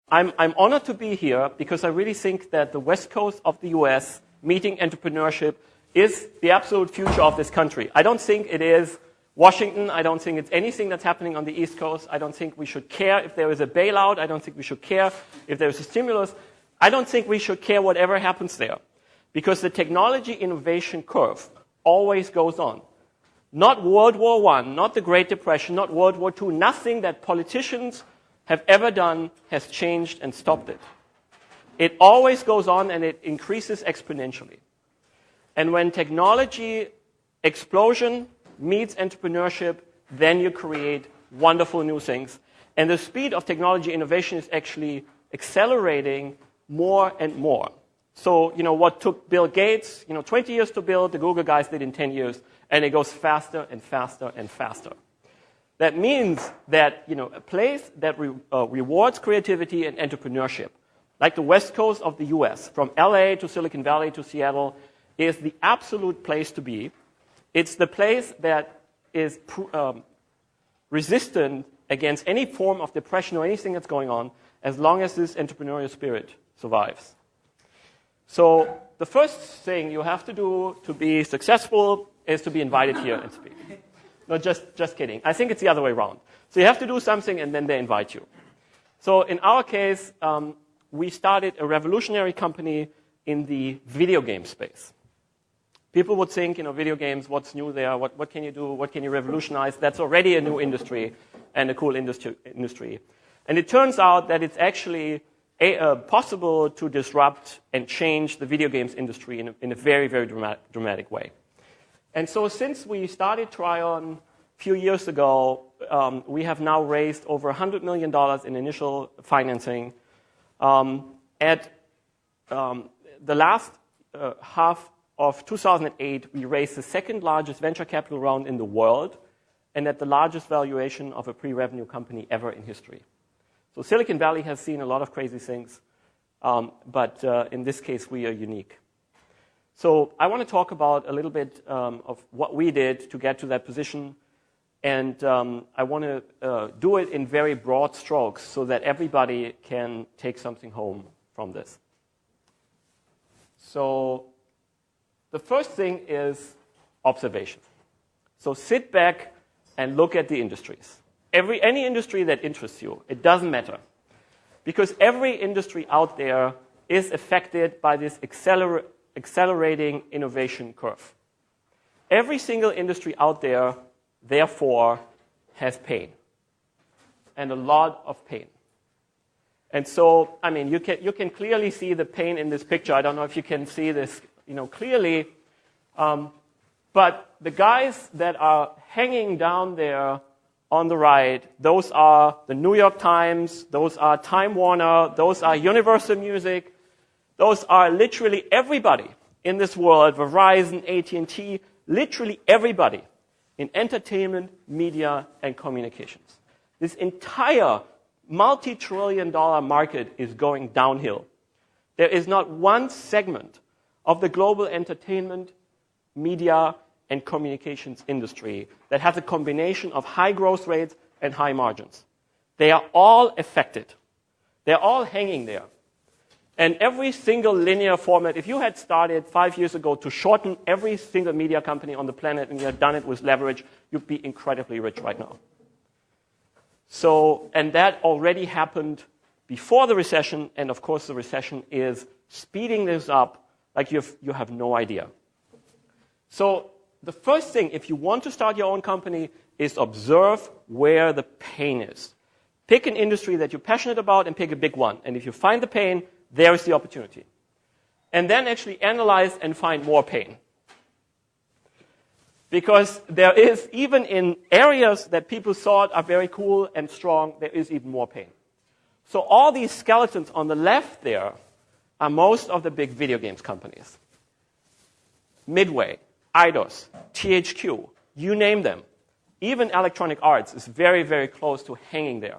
I'm honored to be here because I really think that the West Coast of the US meeting entrepreneurship is the absolute future of this country. I don't think it is Washington. I don't think it's anything that's happening on the East Coast. I don't think we should care if there is a bailout. I don't think we should care if there is a stimulus. I don't think we should care whatever happens there, because the technology innovation curve always goes on. Not World War I, not the Great Depression, not World War II. Nothing that politicians have ever done has changed and stopped it. It always goes on, and it increases exponentially. And when technology explosion meets entrepreneurship, then you create wonderful new things. And the speed of technology innovation is actually accelerating more and more. So, what took Bill Gates, 20 years to build, the Google guys did in 10 years, and it goes faster and faster and faster. That means that, a place that rewards creativity and entrepreneurship, like the West Coast of the US, from LA to Silicon Valley to Seattle, is the absolute place to be. It's the place that is resistant against any form of depression or anything that's going on, as long as this entrepreneurial spirit survives. So the first thing you have to do to be successful is to be invited here and speak. No, just kidding. I think it's the other way around. So you have to do something, and then they invite you. So in our case, we started a revolutionary company in the video game space. People would think, video games, what's new there? What can you do? What can you revolutionize? That's already a new industry and a cool industry. And it turns out that it's actually possible to disrupt and change the video games industry in a very, very dramatic way. And so since we started Trion a few years ago, we have now raised over $100 million in initial financing. At the last half of 2008, we raised the second largest venture capital round in the world, and at the largest valuation of a pre-revenue company ever in history. So Silicon Valley has seen a lot of crazy things, but in this case, we are unique. So I want to talk about a little bit of what we did to get to that position, and I want to do it in very broad strokes so that everybody can take something home from this. So the first thing is observation. So sit back and look at the industries. Any industry that interests you, it doesn't matter. Because every industry out there is affected by this accelerating innovation curve. Every single industry out there, therefore, has pain. And a lot of pain. And so, you can clearly see the pain in this picture. I don't know if you can see this, clearly. But the guys that are hanging down there on the right, those are the New York Times, those are Time Warner, those are Universal Music, those are literally everybody in this world, Verizon, AT&T, literally everybody in entertainment, media, and communications. This entire multi-trillion-dollar market is going downhill. There is not one segment of the global entertainment, media, and communications industry that has a combination of high growth rates and high margins. They are all affected. They're all hanging there. And every single linear format, if you had started 5 years ago to shorten every single media company on the planet and you had done it with leverage, you'd be incredibly rich right now. So, and that already happened before the recession, and of course the recession is speeding this up like you have no idea. So the first thing, if you want to start your own company, is observe where the pain is. Pick an industry that you're passionate about and pick a big one. And if you find the pain, there is the opportunity. And then actually analyze and find more pain. Because there is, even in areas that people thought are very cool and strong, there is even more pain. So all these skeletons on the left there are most of the big video games companies. Midway, Eidos, THQ, you name them. Even Electronic Arts is very, very close to hanging there.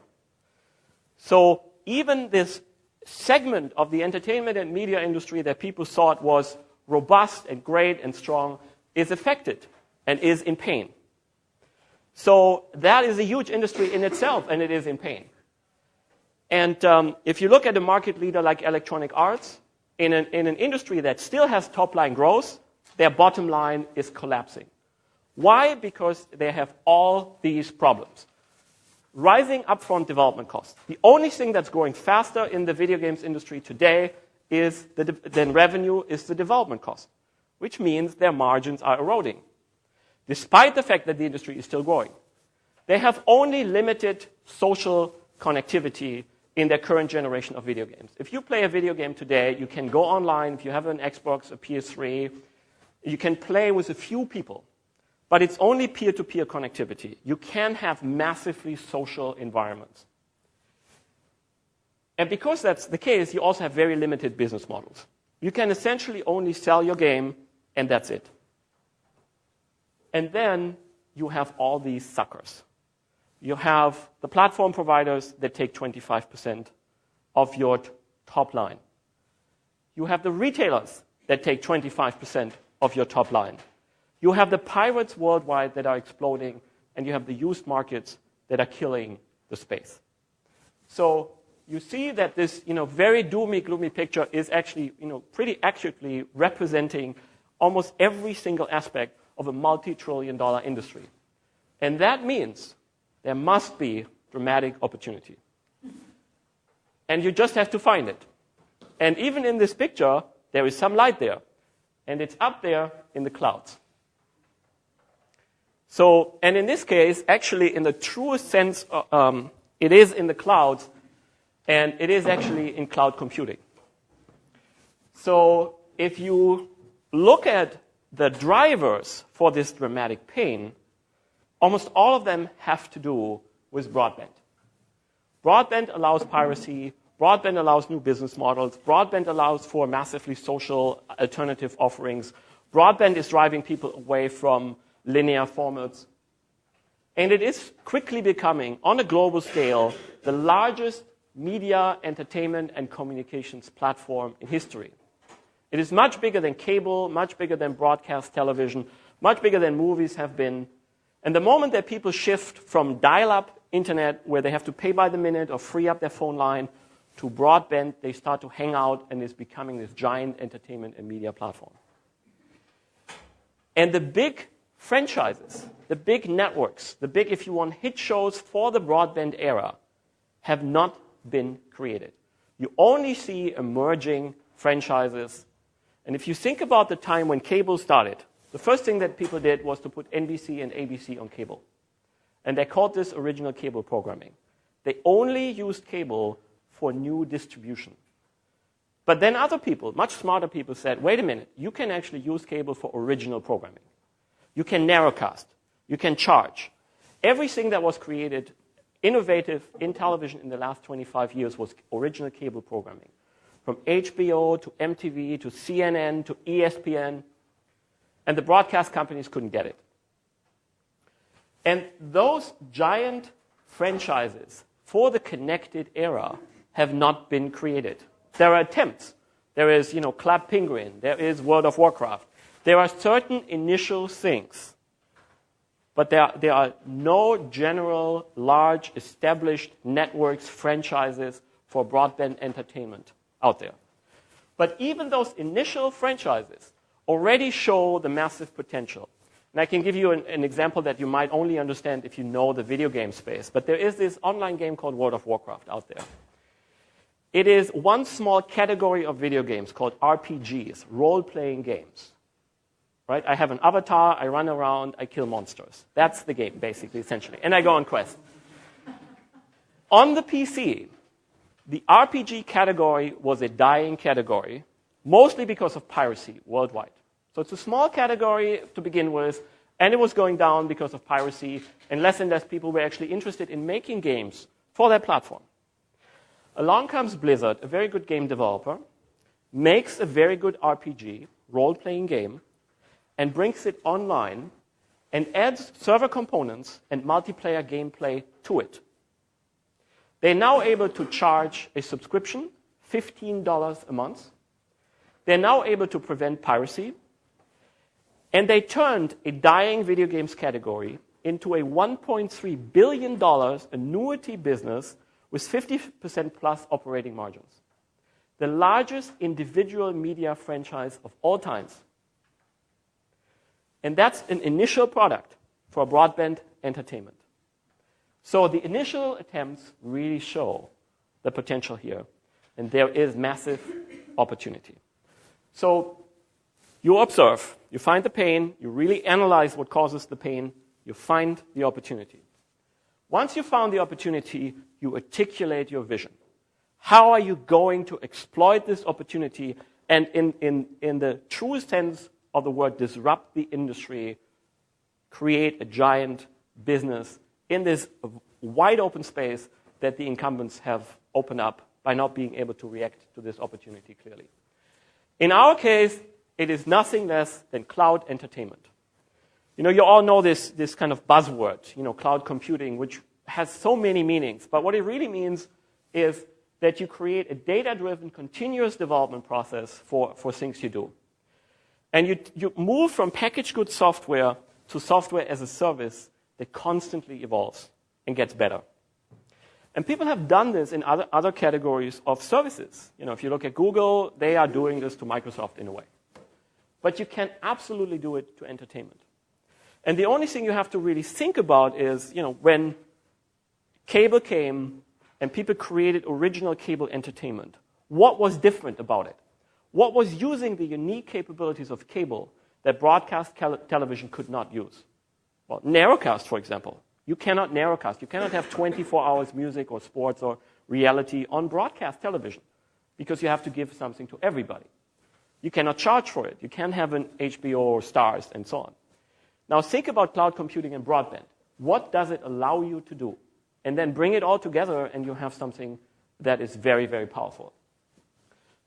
So even this segment of the entertainment and media industry that people thought was robust and great and strong is affected and is in pain. So that is a huge industry in itself, and it is in pain. And if you look at a market leader like Electronic Arts, in an industry that still has top-line growth, their bottom line is collapsing. Why? Because they have all these problems. Rising upfront development costs. The only thing that's growing faster in the video games industry today than revenue is the development cost, which means their margins are eroding, despite the fact that the industry is still growing. They have only limited social connectivity in their current generation of video games. If you play a video game today, you can go online. If you have an Xbox, a PS3, you can play with a few people. But it's only peer-to-peer connectivity. You can have massively social environments. And because that's the case, you also have very limited business models. You can essentially only sell your game, and that's it. And then you have all these suckers. You have the platform providers that take 25% of your top line. You have the retailers that take 25% of your top line. You have the pirates worldwide that are exploding, and you have the used markets that are killing the space. So you see that this very doomy, gloomy picture is actually pretty accurately representing almost every single aspect of a multi-trillion-dollar industry. And that means there must be dramatic opportunity. And you just have to find it. And even in this picture, there is some light there. And it's up there in the clouds. So, and in this case, actually, in the truest sense, it is in the clouds, and it is actually in cloud computing. So, if you look at the drivers for this dramatic pain, almost all of them have to do with broadband. Broadband allows piracy. Broadband allows new business models. Broadband allows for massively social alternative offerings. Broadband is driving people away from linear formats. And it is quickly becoming, on a global scale, the largest media, entertainment, and communications platform in history. It is much bigger than cable, much bigger than broadcast television, much bigger than movies have been. And the moment that people shift from dial-up internet, where they have to pay by the minute or free up their phone line, to broadband, they start to hang out, and it's becoming this giant entertainment and media platform. And the big franchises, the big networks, the big, if you want, hit shows for the broadband era have not been created. You only see emerging franchises. And if you think about the time when cable started, the first thing that people did was to put NBC and ABC on cable. And they called this original cable programming. They only used cable for new distribution. But then other people, much smarter people, said, wait a minute, you can actually use cable for original programming. You can narrowcast. You can charge. Everything that was created innovative in television in the last 25 years was original cable programming. From HBO to MTV to CNN to ESPN. And the broadcast companies couldn't get it. And those giant franchises for the connected era have not been created. There are attempts. There is, Club Penguin. There is World of Warcraft. There are certain initial things. But there are no general, large, established networks, franchises for broadband entertainment out there. But even those initial franchises already show the massive potential. And I can give you an example that you might only understand if you know the video game space. But there is this online game called World of Warcraft out there. It is one small category of video games called RPGs, role-playing games. Right? I have an avatar, I run around, I kill monsters. That's the game, basically, essentially. And I go on quest. On the PC, the RPG category was a dying category, mostly because of piracy worldwide. So it's a small category to begin with, and it was going down because of piracy, and less people were actually interested in making games for their platform. Along comes Blizzard, a very good game developer, makes a very good RPG, role-playing game, and brings it online and adds server components and multiplayer gameplay to it. They're now able to charge a subscription, $15 a month. They're now able to prevent piracy. And they turned a dying video games category into a $1.3 billion annuity business with 50% plus operating margins. The largest individual media franchise of all times. And that's an initial product for broadband entertainment. So the initial attempts really show the potential here, and there is massive opportunity. So you observe, you find the pain, you really analyze what causes the pain, you find the opportunity. Once you found the opportunity, you articulate your vision. How are you going to exploit this opportunity and in the truest sense of the word, disrupt the industry, create a giant business in this wide open space that the incumbents have opened up by not being able to react to this opportunity clearly. In our case, it is nothing less than cloud entertainment. You all know this kind of buzzword, cloud computing, which has so many meanings. But what it really means is that you create a data-driven, continuous development process for things you do. And you move from packaged goods software to software as a service that constantly evolves and gets better. And people have done this in other categories of services. If you look at Google, they are doing this to Microsoft in a way. But you can absolutely do it to entertainment. And the only thing you have to really think about is, when cable came and people created original cable entertainment, what was different about it? What was using the unique capabilities of cable that broadcast television could not use? Well, narrowcast, for example. You cannot narrowcast. You cannot have 24 hours music or sports or reality on broadcast television because you have to give something to everybody. You cannot charge for it. You can't have an HBO or Stars and so on. Now think about cloud computing and broadband. What does it allow you to do? And then bring it all together and you have something that is very, very powerful.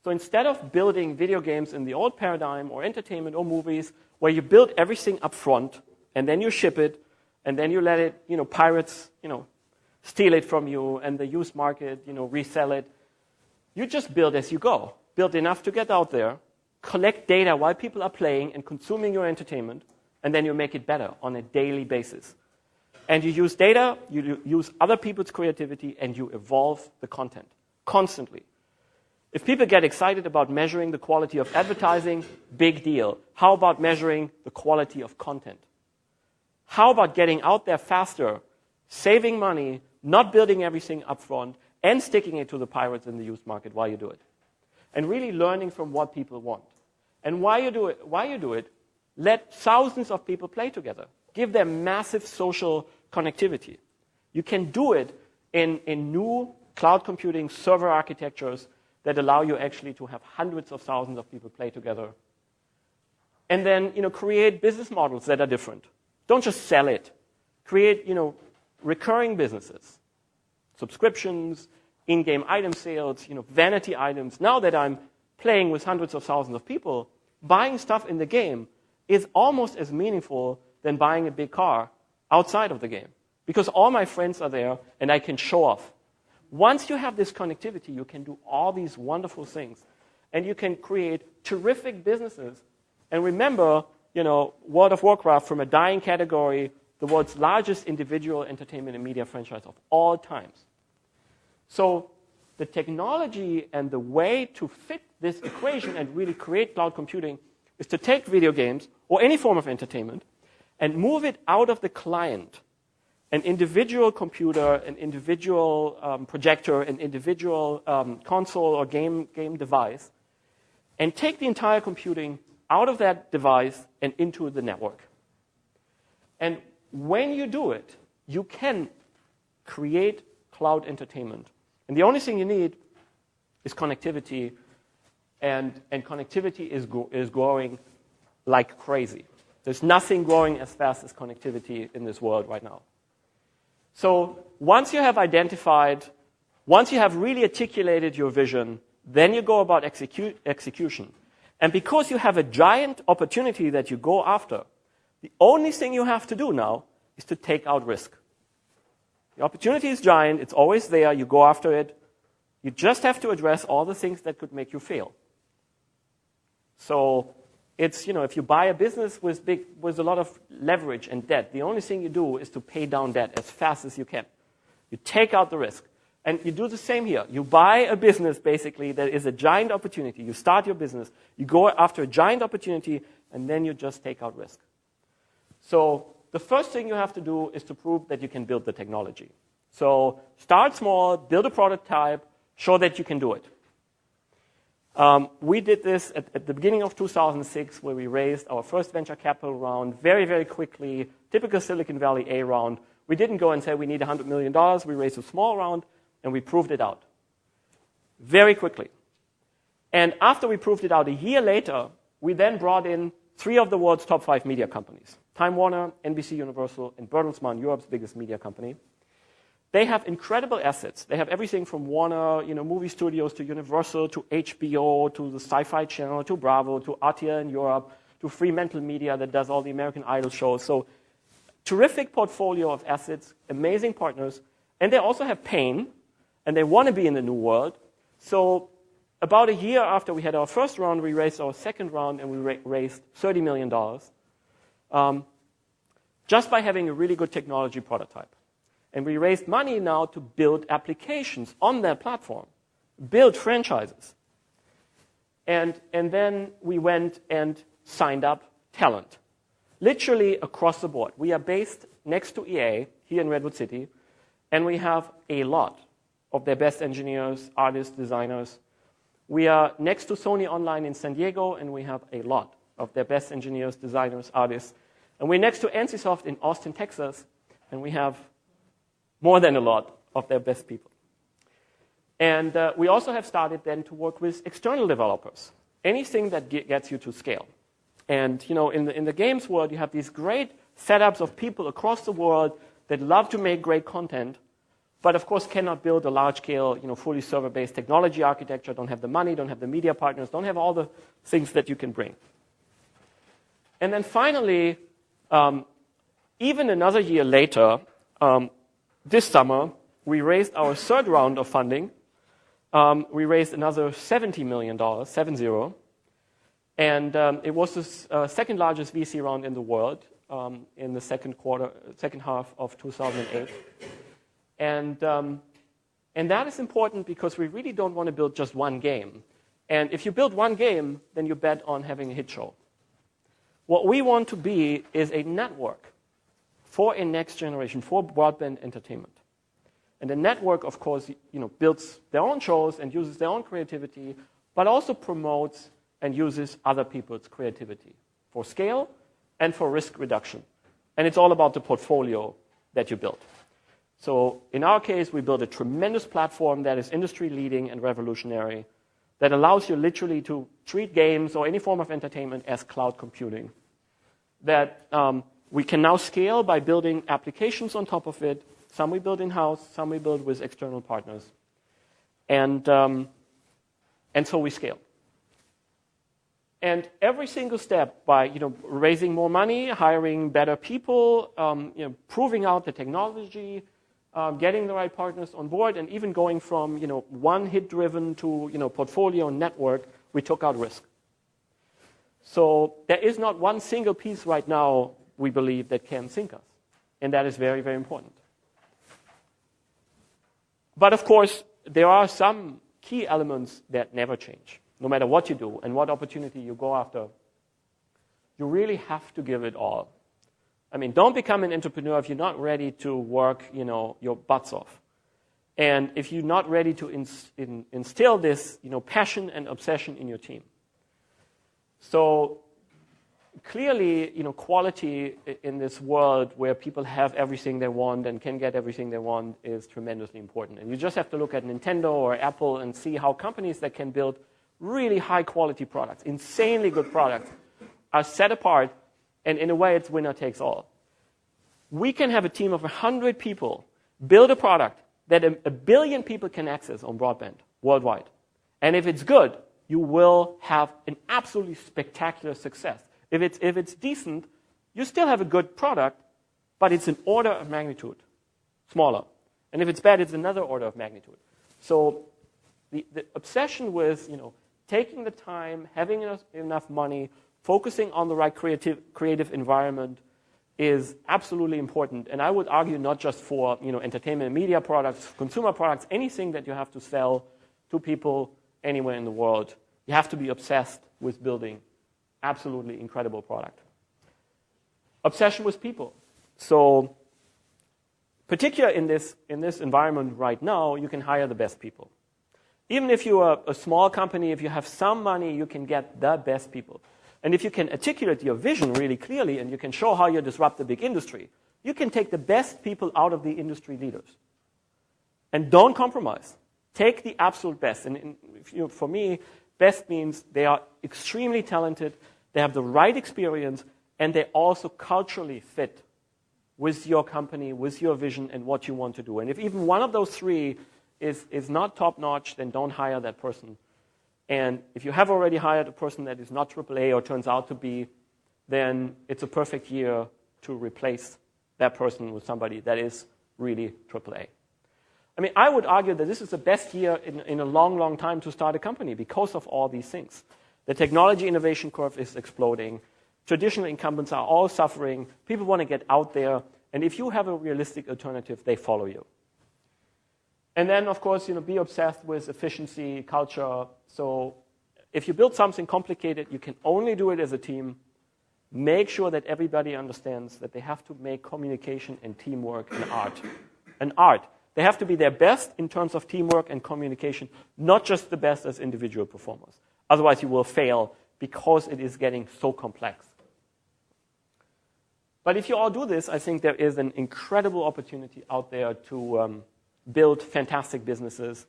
So instead of building video games in the old paradigm or entertainment or movies where you build everything up front and then you ship it and then you let it, pirates, steal it from you and the used market, resell it, you just build as you go. Build enough to get out there, collect data while people are playing and consuming your entertainment, and then you make it better on a daily basis. And you use data, you use other people's creativity, and you evolve the content constantly. If people get excited about measuring the quality of advertising, big deal. How about measuring the quality of content? How about getting out there faster, saving money, not building everything up front, and sticking it to the pirates in the used market while you do it? And really learning from what people want. And while you do it, let thousands of people play together. Give them massive social connectivity. You can do it in new cloud computing server architectures that allow you actually to have hundreds of thousands of people play together. And then, create business models that are different. Don't just sell it. Create, recurring businesses. Subscriptions, in-game item sales, vanity items. Now that I'm playing with hundreds of thousands of people, buying stuff in the game is almost as meaningful than buying a big car outside of the game. Because all my friends are there and I can show off. Once you have this connectivity, you can do all these wonderful things. And you can create terrific businesses. And remember, World of Warcraft, from a dying category, the world's largest individual entertainment and media franchise of all times. So the technology and the way to fit this equation and really create cloud computing is to take video games or any form of entertainment and move it out of the client, an individual computer, an individual projector, an individual console or game device, and take the entire computing out of that device and into the network. And when you do it, you can create cloud entertainment. And the only thing you need is connectivity, and connectivity is growing like crazy. There's nothing growing as fast as connectivity in this world right now. So once you have identified, once you have really articulated your vision, then you go about execution. And because you have a giant opportunity that you go after, the only thing you have to do now is to take out risk. The opportunity is giant. It's always there. You go after it. You just have to address all the things that could make you fail. So it's, if you buy a business with a lot of leverage and debt, the only thing you do is to pay down debt as fast as you can. You take out the risk. And you do the same here. You buy a business, basically, that is a giant opportunity. You start your business. You go after a giant opportunity, and then you just take out risk. So the first thing you have to do is to prove that you can build the technology. So start small, build a prototype, show that you can do it. We did this at the beginning of 2006, where we raised our first venture capital round very, very quickly, typical Silicon Valley A round. We didn't go and say we need $100 million. We raised a small round, and we proved it out very quickly. And after we proved it out a year later, we then brought in 3 of the world's top 5 media companies: Time Warner, NBC Universal, and Bertelsmann, Europe's biggest media company. They have incredible assets. They have everything from Warner, movie studios, to Universal, to HBO, to the Sci-Fi Channel, to Bravo, to RTL in Europe, to Fremantle Media that does all the American Idol shows. So terrific portfolio of assets, amazing partners, and they also have pain, and they want to be in the new world. So about a year after we had our first round, we raised our second round, and we raised $30 million just by having a really good technology prototype. And we raised money now to build applications on that platform, build franchises. And then we went and signed up talent, literally across the board. We are based next to EA here in Redwood City, and we have a lot of their best engineers, artists, designers. We are next to Sony Online in San Diego, and we have a lot of their best engineers, designers, artists. And we're next to NCSoft in Austin, Texas, and we have more than a lot of their best people. And we also have started then to work with external developers, anything that gets you to scale. And in the games world, you have these great setups of people across the world that love to make great content, but of course cannot build a large-scale, fully server-based technology architecture, don't have the money, don't have the media partners, don't have all the things that you can bring. And then finally, even another year later, this summer, we raised our third round of funding. We raised another $70 million, 70. And it was the second largest VC round in the world in the second half of 2008. And that is important because we really don't want to build just one game. And if you build one game, then you bet on having a hit show. What we want to be is a network for a next generation, for broadband entertainment. And the network, of course, builds their own shows and uses their own creativity, but also promotes and uses other people's creativity for scale and for risk reduction. And it's all about the portfolio that you build. So in our case, we built a tremendous platform that is industry-leading and revolutionary, that allows you literally to treat games or any form of entertainment as cloud computing, that we can now scale by building applications on top of it. Some we build in-house, some we build with external partners. And so we scale. And every single step by raising more money, hiring better people, proving out the technology, getting the right partners on board, and even going from one hit-driven to portfolio and network, we took out risk. So there is not one single piece right now, we believe, that can sink us. And that is very, very important. But of course, there are some key elements that never change. No matter what you do and what opportunity you go after, you really have to give it all. I mean, don't become an entrepreneur if you're not ready to work your butts off. And if you're not ready to instill this passion and obsession in your team. So clearly, quality in this world where people have everything they want and can get everything they want is tremendously important. And you just have to look at Nintendo or Apple and see how companies that can build really high-quality products, insanely good products, are set apart, and in a way, it's winner takes all. We can have a team of 100 people build a product that a billion people can access on broadband worldwide. And if it's good, you will have an absolutely spectacular success. If it's decent, you still have a good product, but it's an order of magnitude smaller. And if it's bad, it's another order of magnitude. So the obsession with taking the time, having enough money, focusing on the right creative environment is absolutely important. And I would argue not just for entertainment and media products, consumer products, anything that you have to sell to people anywhere in the world. You have to be obsessed with building absolutely incredible product. Obsession with people. So particularly in this environment right now, you can hire the best people. Even if you're a small company, if you have some money, you can get the best people. And if you can articulate your vision really clearly and you can show how you disrupt the big industry, you can take the best people out of the industry leaders. And don't compromise. Take the absolute best. And for me, best means they are extremely talented, they have the right experience, and they also culturally fit with your company, with your vision, and what you want to do. And if even one of those three is not top-notch, then don't hire that person. And if you have already hired a person that is not AAA or turns out to be, then it's a perfect year to replace that person with somebody that is really AAA. I mean, I would argue that this is the best year in a long, long time to start a company because of all these things. The technology innovation curve is exploding. Traditional incumbents are all suffering. People want to get out there. And if you have a realistic alternative, they follow you. And then, of course, be obsessed with efficiency, culture. So if you build something complicated, you can only do it as a team. Make sure that everybody understands that they have to make communication and teamwork an art. An art. They have to be their best in terms of teamwork and communication, not just the best as individual performers. Otherwise, you will fail because it is getting so complex. But if you all do this, I think there is an incredible opportunity out there to build fantastic businesses.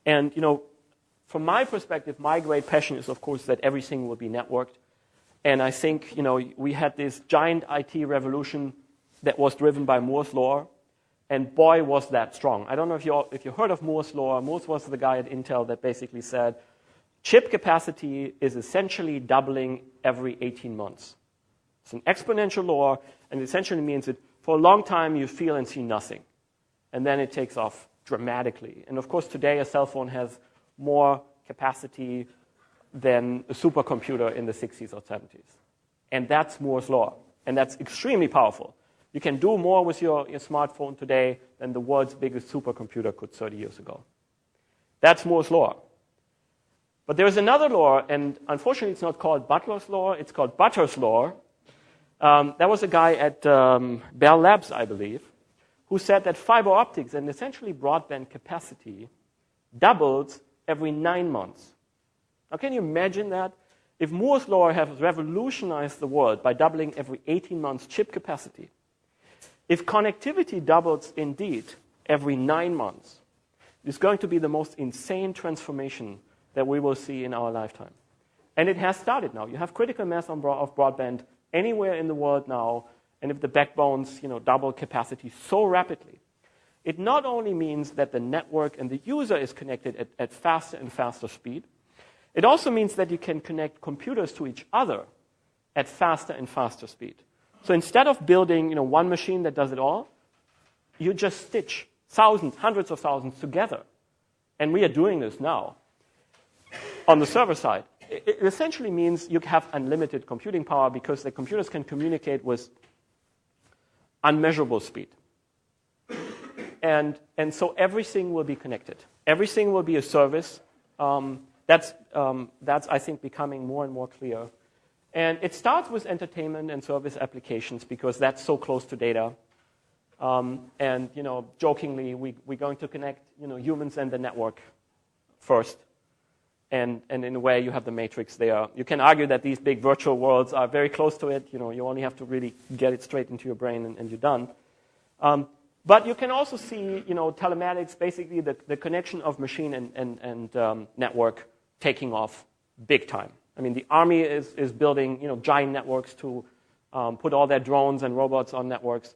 And, from my perspective, my great passion is, of course, that everything will be networked. And I think, we had this giant IT revolution that was driven by Moore's Law. And boy, was that strong. I don't know if you heard of Moore's Law. Moore was the guy at Intel that basically said, chip capacity is essentially doubling every 18 months. It's an exponential law, and it essentially means that for a long time you feel and see nothing. And then it takes off dramatically. And of course, today a cell phone has more capacity than a supercomputer in the 60s or 70s. And that's Moore's Law. And that's extremely powerful. You can do more with your smartphone today than the world's biggest supercomputer could 30 years ago. That's Moore's Law. But there is another law, and unfortunately it's not called Butler's Law, it's called Butter's Law. That was a guy at Bell Labs, I believe, who said that fiber optics and essentially broadband capacity doubles every 9 months. Now, can you imagine that? If Moore's Law has revolutionized the world by doubling every 18 months chip capacity, if connectivity doubles indeed every 9 months, it's going to be the most insane transformation that we will see in our lifetime. And it has started now. You have critical mass of broadband anywhere in the world now, and if the backbones double capacity so rapidly, it not only means that the network and the user is connected at faster and faster speed, it also means that you can connect computers to each other at faster and faster speed. So instead of building one machine that does it all, you just stitch thousands, hundreds of thousands together. And we are doing this now on the server side. It essentially means you have unlimited computing power because the computers can communicate with unmeasurable speed. And so everything will be connected. Everything will be a service. That's I think, becoming more and more clear. And it starts with entertainment and service applications because that's so close to data. And jokingly, we're going to connect humans and the network first. And in a way, you have the matrix there. You can argue that these big virtual worlds are very close to it. You only have to really get it straight into your brain, and you're done. But you can also see, telematics, basically the connection of machine and network taking off big time. I mean, the army is building, giant networks to put all their drones and robots on networks.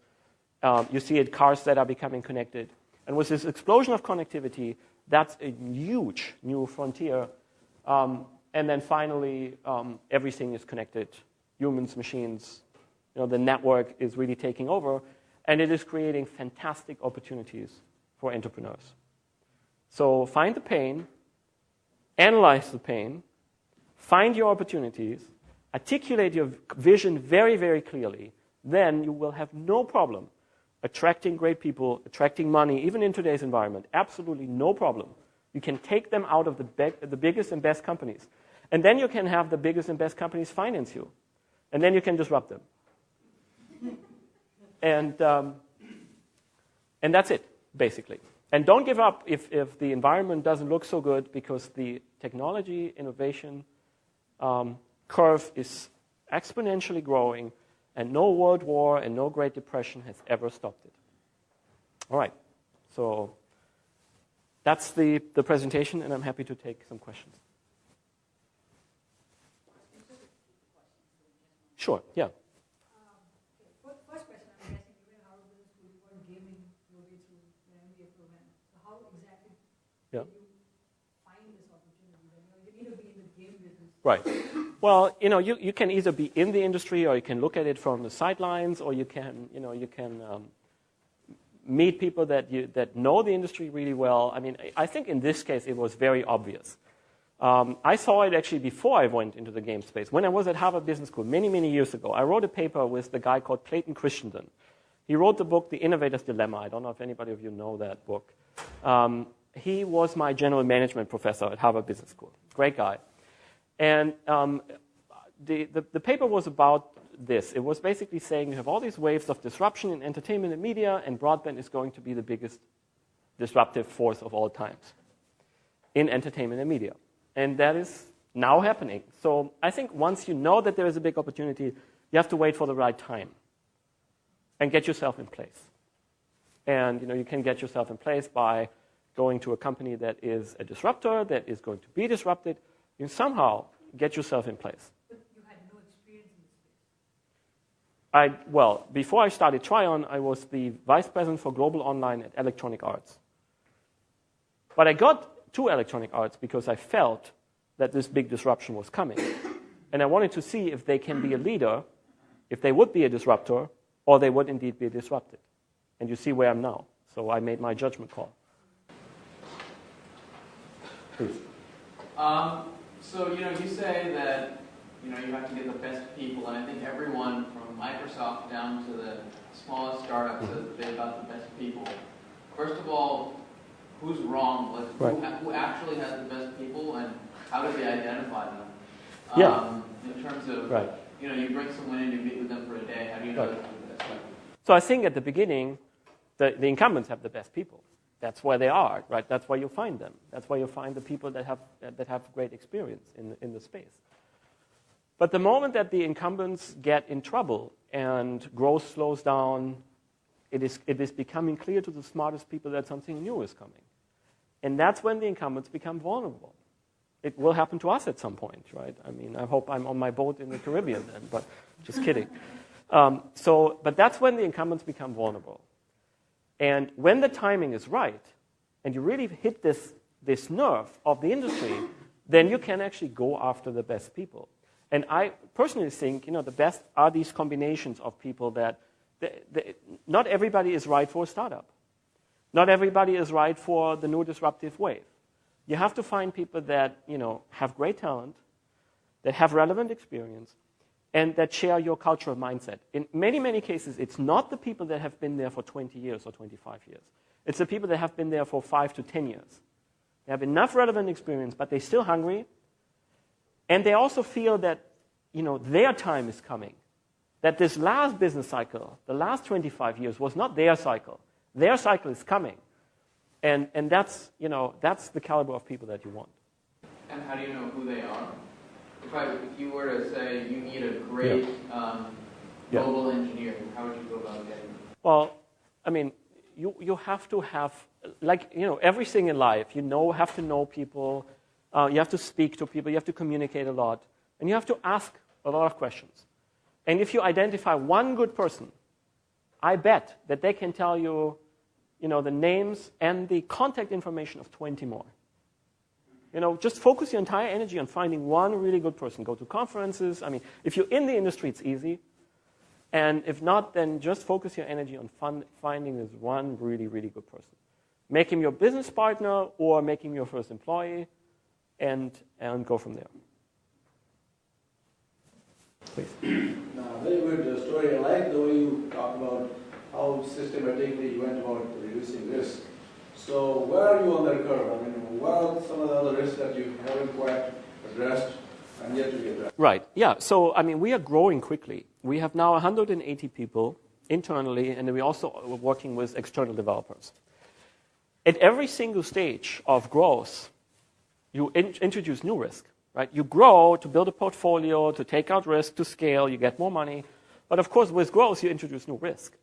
You see it, cars that are becoming connected. And with this explosion of connectivity, that's a huge new frontier. And then finally, everything is connected. Humans, machines, the network is really taking over. And it is creating fantastic opportunities for entrepreneurs. So find the pain, analyze the pain, find your opportunities, articulate your vision very, very clearly, then you will have no problem attracting great people, attracting money, even in today's environment. Absolutely no problem. You can take them out of the biggest and best companies. And then you can have the biggest and best companies finance you. And then you can disrupt them. And that's it, basically. And don't give up if the environment doesn't look so good, because the technology innovation curve is exponentially growing, and no World War and no Great Depression has ever stopped it. All right, so that's the presentation, and I'm happy to take some questions. Sure, yeah. First question, I'm guessing you went out of business school, you weren't gaming your way through the MBA program. So how exactly did you find this opportunity? You need to be in the game business. Right. Well, you can either be in the industry, or you can look at it from the sidelines, or you can meet people that know the industry really well. I mean, I think in this case it was very obvious. I saw it actually before I went into the game space. When I was at Harvard Business School many, many years ago, I wrote a paper with the guy called Clayton Christensen. He wrote the book, The Innovator's Dilemma. I don't know if anybody of you know that book. He was my general management professor at Harvard Business School. Great guy. And the paper was about this. It was basically saying you have all these waves of disruption in entertainment and media, and broadband is going to be the biggest disruptive force of all times in entertainment and media. And that is now happening. So I think once you know that there is a big opportunity, you have to wait for the right time and get yourself in place. And you can get yourself in place by going to a company that is a disruptor, that is going to be disrupted. You somehow get yourself in place. But you had no experience in this space. Well, before I started Trion, I was the vice president for global online at Electronic Arts. But I got to Electronic Arts because I felt that this big disruption was coming. And I wanted to see if they can be a leader, if they would be a disruptor, or they would indeed be disrupted. And you see where I'm now. So I made my judgment call. Please. So, you say that, you have to get the best people, and I think everyone from Microsoft down to the smallest startup says that they've got the best people. First of all, who's wrong? Who actually has the best people, and how do they identify them? In terms of, you bring someone in, you meet with them for a day, how do you know that's the best people? So I think at the beginning, the incumbents have the best people. That's where they are, right? That's where you find them. That's where you find the people that have great experience in the space. But the moment that the incumbents get in trouble and growth slows down, it is becoming clear to the smartest people that something new is coming. And that's when the incumbents become vulnerable. It will happen to us at some point, right? I mean, I hope I'm on my boat in the Caribbean then, but just kidding. But that's when the incumbents become vulnerable. And when the timing is right, and you really hit this nerve of the industry, then you can actually go after the best people. And I personally think, the best are these combinations of people that not everybody is right for a startup. Not everybody is right for the new disruptive wave. You have to find people that, have great talent, that have relevant experience, and that share your cultural mindset. In many, many cases, it's not the people that have been there for 20 years or 25 years. It's the people that have been there for 5 to 10 years. They have enough relevant experience, but they're still hungry. And they also feel that, their time is coming. That this last business cycle, the last 25 years, was not their cycle. Their cycle is coming. And that's the caliber of people that you want. And how do you know who they are? If you were to say you need a great global engineer, how would you go about getting them? Well, I mean, you have to have, everything in life, have to know people, you have to speak to people, you have to communicate a lot, and you have to ask a lot of questions. And if you identify one good person, I bet that they can tell you, the names and the contact information of 20 more. Just focus your entire energy on finding one really good person. Go to conferences. I mean, if you're in the industry, it's easy. And if not, then just focus your energy on finding this one really, really good person. Make him your business partner or make him your first employee and go from there. Please. Now, very good story. I like the way you talk about how systematically you went about reducing risk. So where are you on that curve? I mean, what are some of the other risks that you haven't quite addressed and yet to be addressed? Right, yeah. So, I mean, we are growing quickly. We have now 180 people internally, and we also are working with external developers. At every single stage of growth, you introduce new risk, right? You grow to build a portfolio, to take out risk, to scale, you get more money. But of course, with growth, you introduce new risk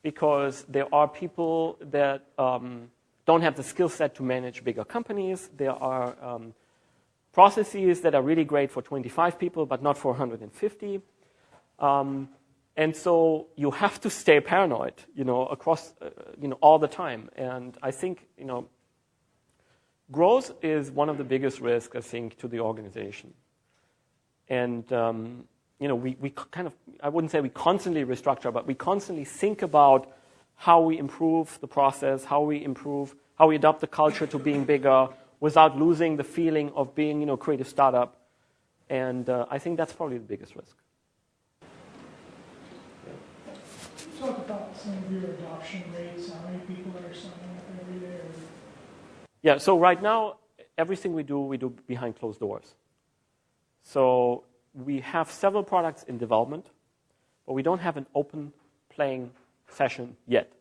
because there are people that don't have the skill set to manage bigger companies. There are processes that are really great for 25 people, but not for 150. And so you have to stay paranoid, across, all the time. And I think, growth is one of the biggest risks, I think, to the organization. And, we kind of, I wouldn't say we constantly restructure, but we constantly think about how we improve the process, how we adopt the culture to being bigger without losing the feeling of being, a creative startup. And I think that's probably the biggest risk. Talk about some of your adoption rates, how many people are signing up every day? Yeah, so right now, everything we do behind closed doors. So we have several products in development, but we don't have an open playing session yet.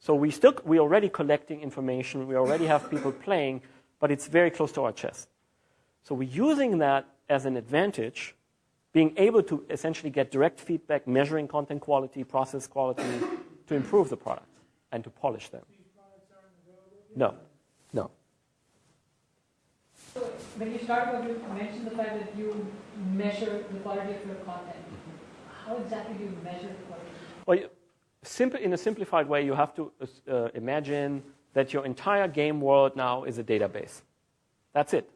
So we're already collecting information, we already have people playing, but it's very close to our chest. So we're using that as an advantage, being able to essentially get direct feedback, measuring content quality, process quality, to improve the product and to polish them. These products aren't available yet? No. So when you start out, you mentioned the fact that you measure the quality of your content. How exactly do you measure the quality? Well, in a simplified way, you have to imagine that your entire game world now is a database. That's it.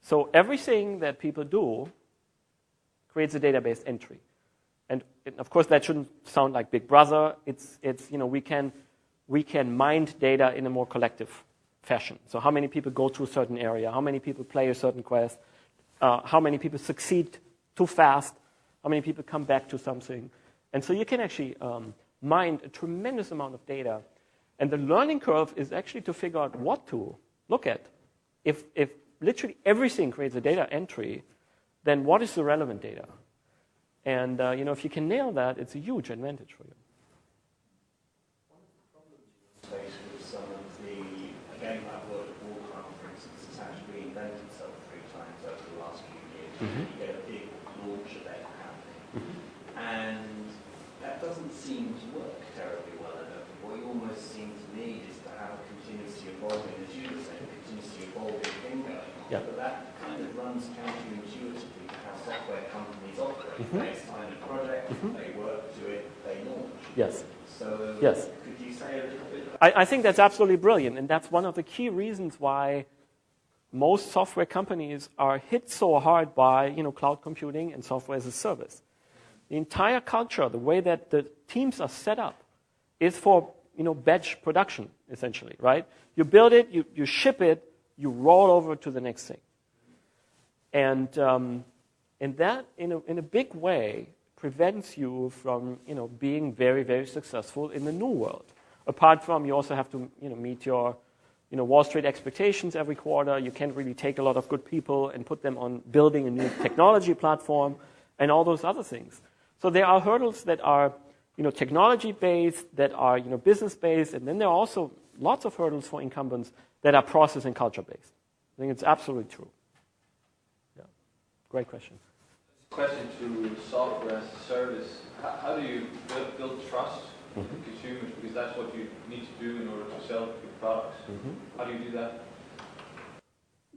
So everything that people do creates a database entry. And of course, that shouldn't sound like Big Brother. It's we can mind data in a more collective fashion. So how many people go to a certain area, how many people play a certain quest, how many people succeed too fast, how many people come back to something. And so you can actually mine a tremendous amount of data. And the learning curve is actually to figure out what to look at. If literally everything creates a data entry, then what is the relevant data? And if you can nail that, it's a huge advantage for you. One of the problems you face with some of the, again, like World of Warcraft, for instance, has actually reinvented itself 3 times over the last few years. Mm-hmm. You get a big launch event happening. And that doesn't seem to work terribly well enough. What you almost seem to need is to have a continuously evolving, as you were saying, continuously evolving thing going on. Yeah. But that kind of runs counterintuitively to how software companies operate. Mm-hmm. They sign a project, Mm-hmm. they work to it, they launch. Yes. So Yes. could you say a little bit about I think that's absolutely brilliant, and that's one of the key reasons why most software companies are hit so hard by cloud computing and software as a service. The entire culture, the way that the teams are set up, is for batch production essentially, right? You build it, you ship it, you roll over to the next thing, and that in a big way prevents you from being very, very successful in the new world. Apart from you also have to meet your Wall Street expectations every quarter. You can't really take a lot of good people and put them on building a new technology platform and all those other things. So there are hurdles that are technology based, that are business based, and then there are also lots of hurdles for incumbents that are process and culture based. I think it's absolutely true. Yeah, great question. Question to software as a service. How do you build trust with consumers? Because that's what you need to do in order to sell your products. How do you do that?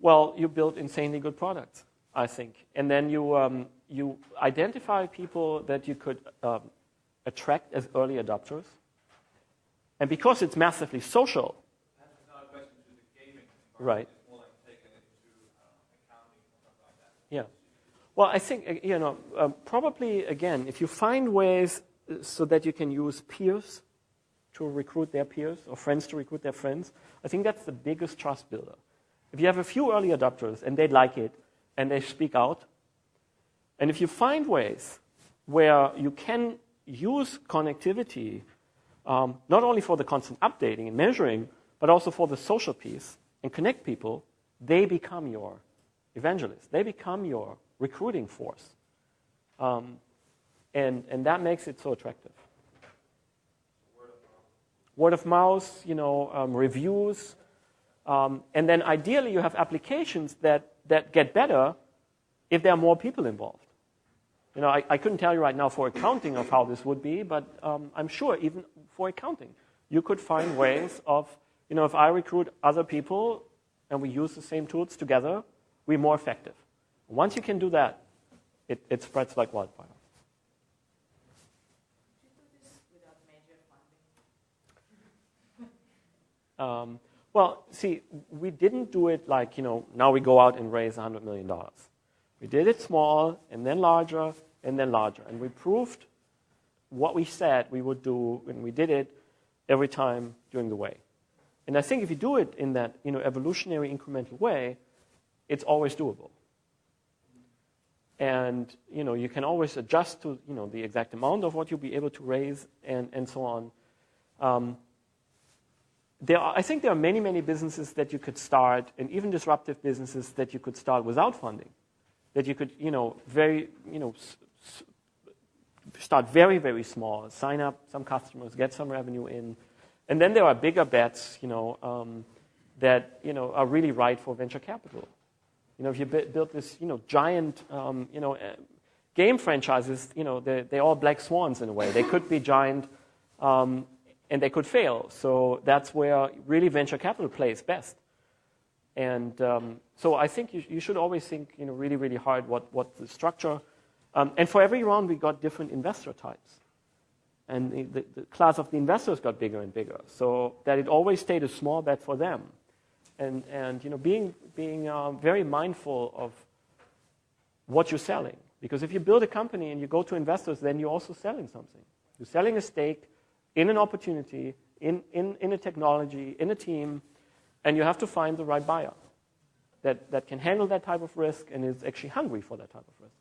Well, you build insanely good products, I think. And then you identify people that you could attract as early adopters. And because it's massively social. That's not a question to the gaming environment. Right. It's more like taking it into accounting or something like that. Yeah. Well, I think, probably, again, if you find ways so that you can use peers to recruit their peers or friends to recruit their friends, I think that's the biggest trust builder. If you have a few early adopters and they like it and they speak out, and if you find ways where you can use connectivity not only for the constant updating and measuring, but also for the social piece and connect people, they become your evangelists. They become your recruiting force. And that makes it so attractive. Word of mouth, reviews. And then ideally you have applications that get better if there are more people involved. I couldn't tell you right now for accounting of how this would be, but I'm sure even for accounting, you could find ways of, if I recruit other people and we use the same tools together, we're more effective. Once you can do that, it spreads like wildfire. You do this without major funding? Well, see, we didn't do it like, now we go out and raise $100 million. We did it small, and then larger, and then larger. And we proved what we said we would do, and we did it every time during the way. And I think if you do it in that evolutionary incremental way, it's always doable. And you can always adjust to the exact amount of what you'll be able to raise and so on. I think there are many, many businesses that you could start, and even disruptive businesses that you could start without funding. That you could, start very, very small, sign up some customers, get some revenue in, and then there are bigger bets, that are really right for venture capital. If you build this, giant, game franchises, they're all black swans in a way. They could be giant, and they could fail. So that's where really venture capital plays best. And so I think you should always think, really, really hard what the structure. And for every round, we got different investor types. And the class of the investors got bigger and bigger. So that it always stayed a small bet for them. And being very mindful of what you're selling. Because if you build a company and you go to investors, then you're also selling something. You're selling a stake in an opportunity, in a technology, in a team, and you have to find the right buyer that can handle that type of risk and is actually hungry for that type of risk.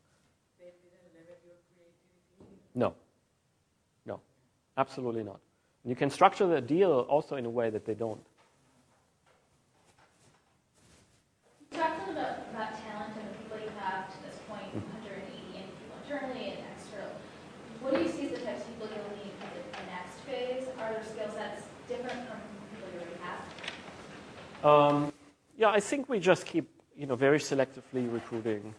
They didn't limit your creativity? No, absolutely not. And you can structure the deal also in a way that they don't. You talked a little bit about talent and the people you have to this point, 180 and people internally and external. What do you see as the types of people you'll need for the next phase? Are there skill sets different from people you already have? Yeah, I think we just keep, very selectively recruiting,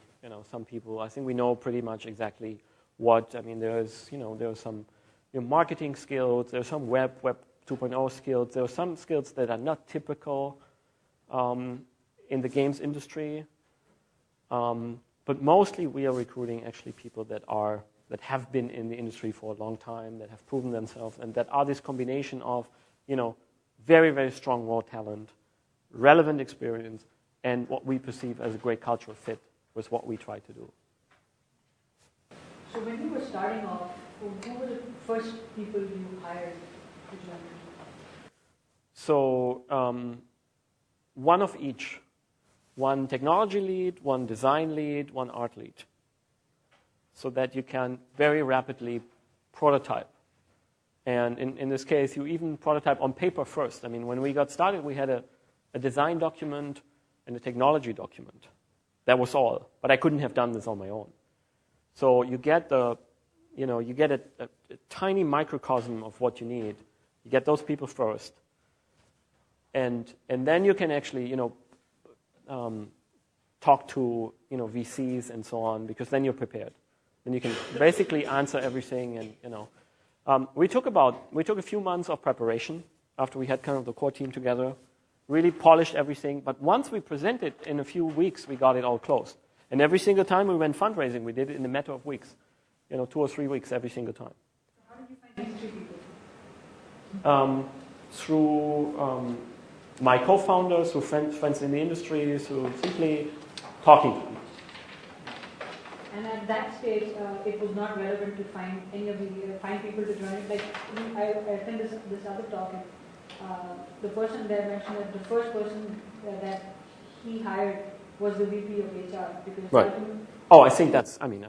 some people. I think we know pretty much exactly what. I mean, there's some marketing skills. There's some web 2.0 skills. There are some skills that are not typical in the games industry. But mostly we are recruiting actually people that have been in the industry for a long time, that have proven themselves, and that are this combination of, very, very strong raw talent, relevant experience, and what we perceive as a great cultural fit with what we try to do. So when you were starting off, who were the first people you hired to join you? So one of each. One technology lead, one design lead, one art lead. So that you can very rapidly prototype. And in this case, you even prototype on paper first. I mean, when we got started, we had a design document and a technology document. That was all. But I couldn't have done this on my own. So you get a tiny microcosm of what you need. You get those people first. And then you can actually, talk to, VCs and so on, because then you're prepared. Then you can basically answer everything. And, we took a few months of preparation after we had kind of the core team together, really polished everything. But once we presented, in a few weeks, we got it all closed. And every single time we went fundraising, we did it in a matter of weeks. 2 or 3 weeks every single time. So how did you find these 3 people? Through my co-founders, through friends in the industry, through simply talking to them. And at that stage, it was not relevant to find find people to join it. Like I attended this other talk, and the person there mentioned that the first person that he hired was the VP of HR because right. Oh, I think that's. I mean,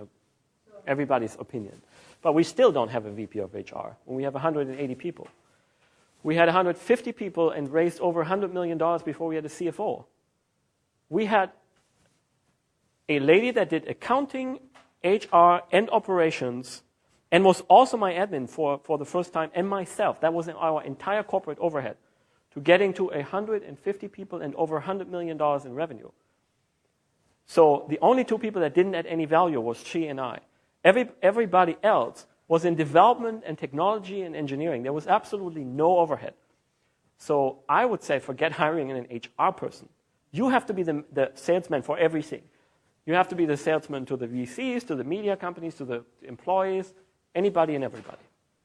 everybody's opinion. But we still don't have a VP of HR when we have 180 people. We had 150 people and raised over $100 million before we had a CFO. We had a lady that did accounting, HR, and operations, and was also my admin for the first time, and myself. That was our entire corporate overhead, to getting to 150 people and over $100 million in revenue. So the only two people that didn't add any value was she and I. Everybody else was in development and technology and engineering. There was absolutely no overhead. So I would say forget hiring an HR person. You have to be the salesman for everything. You have to be the salesman to the VCs, to the media companies, to the employees, anybody and everybody.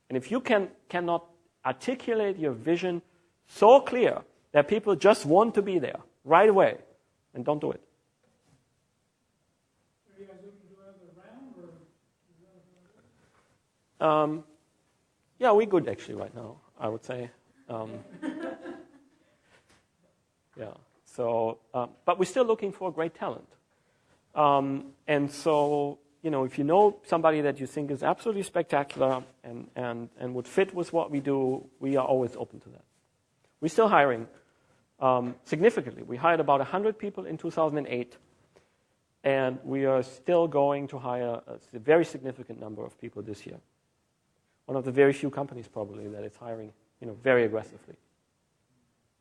And if you cannot articulate your vision so clear that people just want to be there right away, then don't do it. Are you guys looking to do another round, or? Yeah, we're good actually right now, I would say. Yeah. So, but we're still looking for great talent. And so, if you know somebody that you think is absolutely spectacular and would fit with what we do, we are always open to that. We're still hiring significantly. We hired about 100 people in 2008, and we are still going to hire a very significant number of people this year. One of the very few companies probably that is hiring, very aggressively.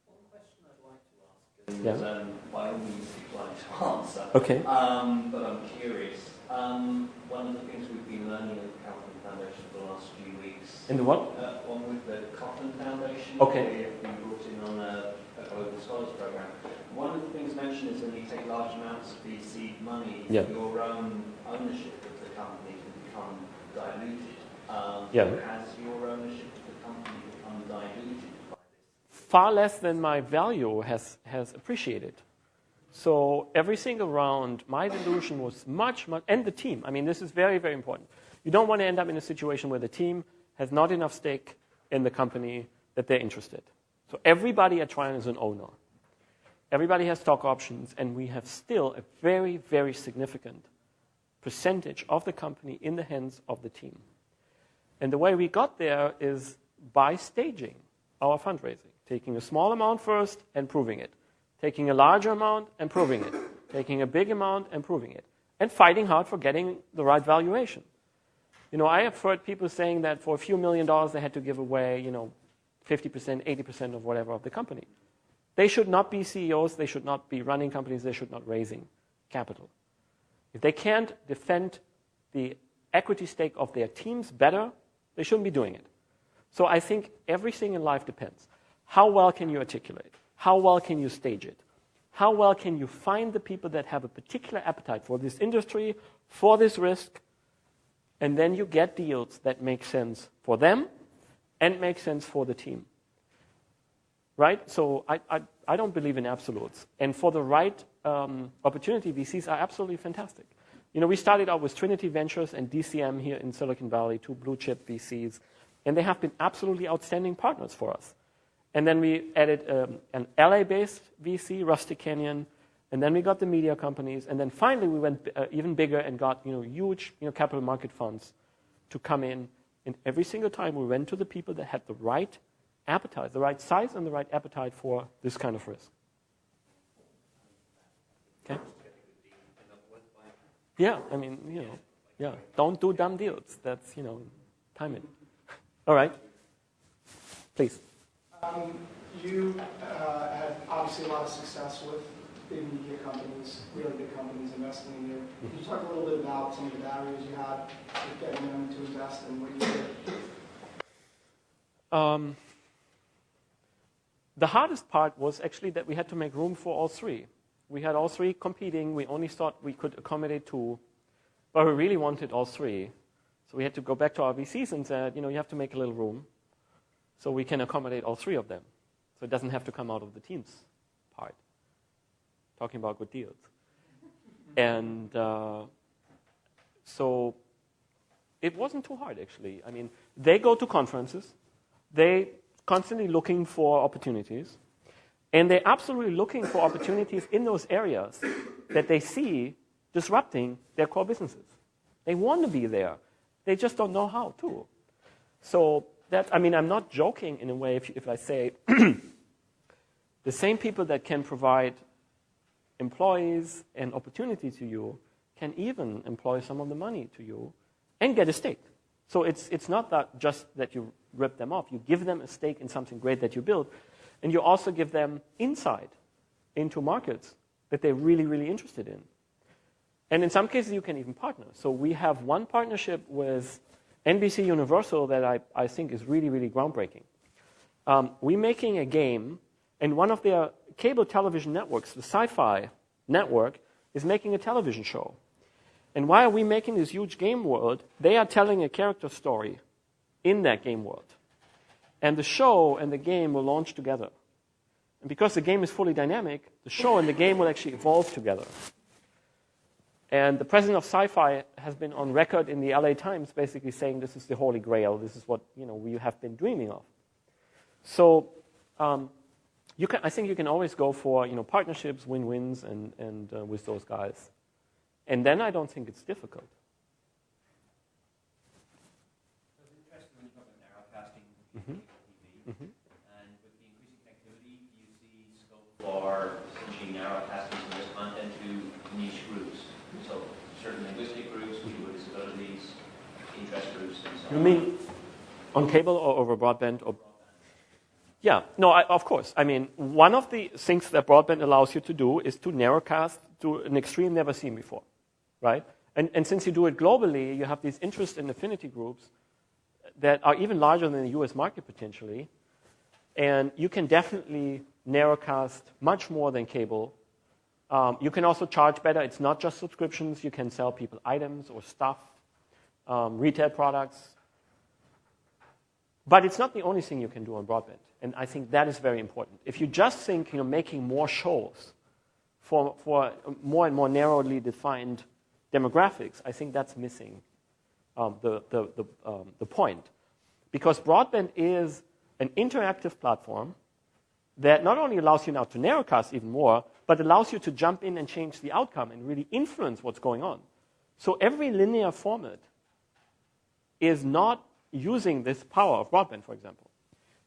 One question I'd like to ask, and by all means decline to answer. Okay. But I'm curious. One of the things we've been learning at the Kauffman Foundation for the last few weeks. In the what? One with the Kauffman Foundation. Okay. We brought in on a Global Scholars Program. One of the things mentioned is when you take large amounts of VC money, your own ownership of the company can become diluted. Has your ownership of the company become diluted by this? Far less than my value has appreciated. So every single round, my dilution was much, and the team. I mean, this is very, very important. You don't want to end up in a situation where the team has not enough stake in the company that they're interested. So everybody at Trion is an owner. Everybody has stock options, and we have still a very, very significant percentage of the company in the hands of the team. And the way we got there is by staging our fundraising, taking a small amount first and proving it, taking a larger amount and proving it, taking a big amount and proving it, and fighting hard for getting the right valuation. I have heard people saying that for a few $1 million they had to give away, 50%, 80% of whatever of the company. They should not be CEOs, they should not be running companies, they should not raising capital. If they can't defend the equity stake of their teams better, they shouldn't be doing it. So I think everything in life depends. How well can you articulate? How well can you stage it? How well can you find the people that have a particular appetite for this industry, for this risk, and then you get deals that make sense for them and make sense for the team. Right? So I don't believe in absolutes. And for the right opportunity, VCs are absolutely fantastic. We started out with Trinity Ventures and DCM here in Silicon Valley, 2 blue-chip VCs, and they have been absolutely outstanding partners for us. And then we added an LA-based VC, Rustic Canyon, and then we got the media companies, and then finally we went even bigger and got huge capital market funds to come in. And every single time we went to the people that had the right appetite, the right size and the right appetite for this kind of risk. Okay? Yeah, I mean, don't do dumb deals. That's, time it. All right. Please. You had obviously a lot of success with big media companies, really big companies investing in you. Can you talk a little bit about some of the barriers you had with getting them to invest and what you did? The hardest part was actually that we had to make room for all three. We had all three competing. We only thought we could accommodate 2, but we really wanted all 3. So we had to go back to our VCs and said, you have to make a little room so we can accommodate all 3 of them. So it doesn't have to come out of the team's part. Talking about good deals. And so it wasn't too hard, actually. I mean, they go to conferences. They constantly looking for opportunities. And they're absolutely looking for opportunities in those areas that they see disrupting their core businesses. They want to be there. They just don't know how to. So I'm not joking in a way if I say the same people that can provide employees and opportunity to you can even employ some of the money to you and get a stake. So it's not that just that you rip them off. You give them a stake in something great that you build, and you also give them insight into markets that they're really, really interested in. And in some cases, you can even partner. So we have one partnership with NBC Universal that I think is really, really groundbreaking. We're making a game, and one of their cable television networks, the Sci-Fi network, is making a television show. And why are we making this huge game world? They are telling a character story in that game world. And the show and the game will launch together. And because the game is fully dynamic, the show and the game will actually evolve together. And the president of Sci-Fi has been on record in the LA Times basically saying this is the holy grail. This is what we have been dreaming of. So I think you can always go for partnerships, win-wins, and with those guys. And then I don't think it's difficult. It's interesting when you talk about narrowcasting TV. And with the increasing connectivity, do you see scope for essentially narrowcasting some of this content to niche groups? So certain linguistic groups, people with disabilities, interest groups, and so on. You mean on cable or over broadband? Or yeah, no, of course. I mean, one of the things that broadband allows you to do is to narrowcast to an extreme never seen before, right? And since you do it globally, you have these interest and affinity groups that are even larger than the US market potentially. And you can definitely narrowcast much more than cable. You can also charge better. It's not just subscriptions. You can sell people items or stuff, retail products. But it's not the only thing you can do on broadband. And I think that is very important. If you just think making more shows for more and more narrowly defined demographics, I think that's missing the point. Because broadband is an interactive platform that not only allows you now to narrowcast even more, but allows you to jump in and change the outcome and really influence what's going on. So every linear format is not using this power of broadband, for example.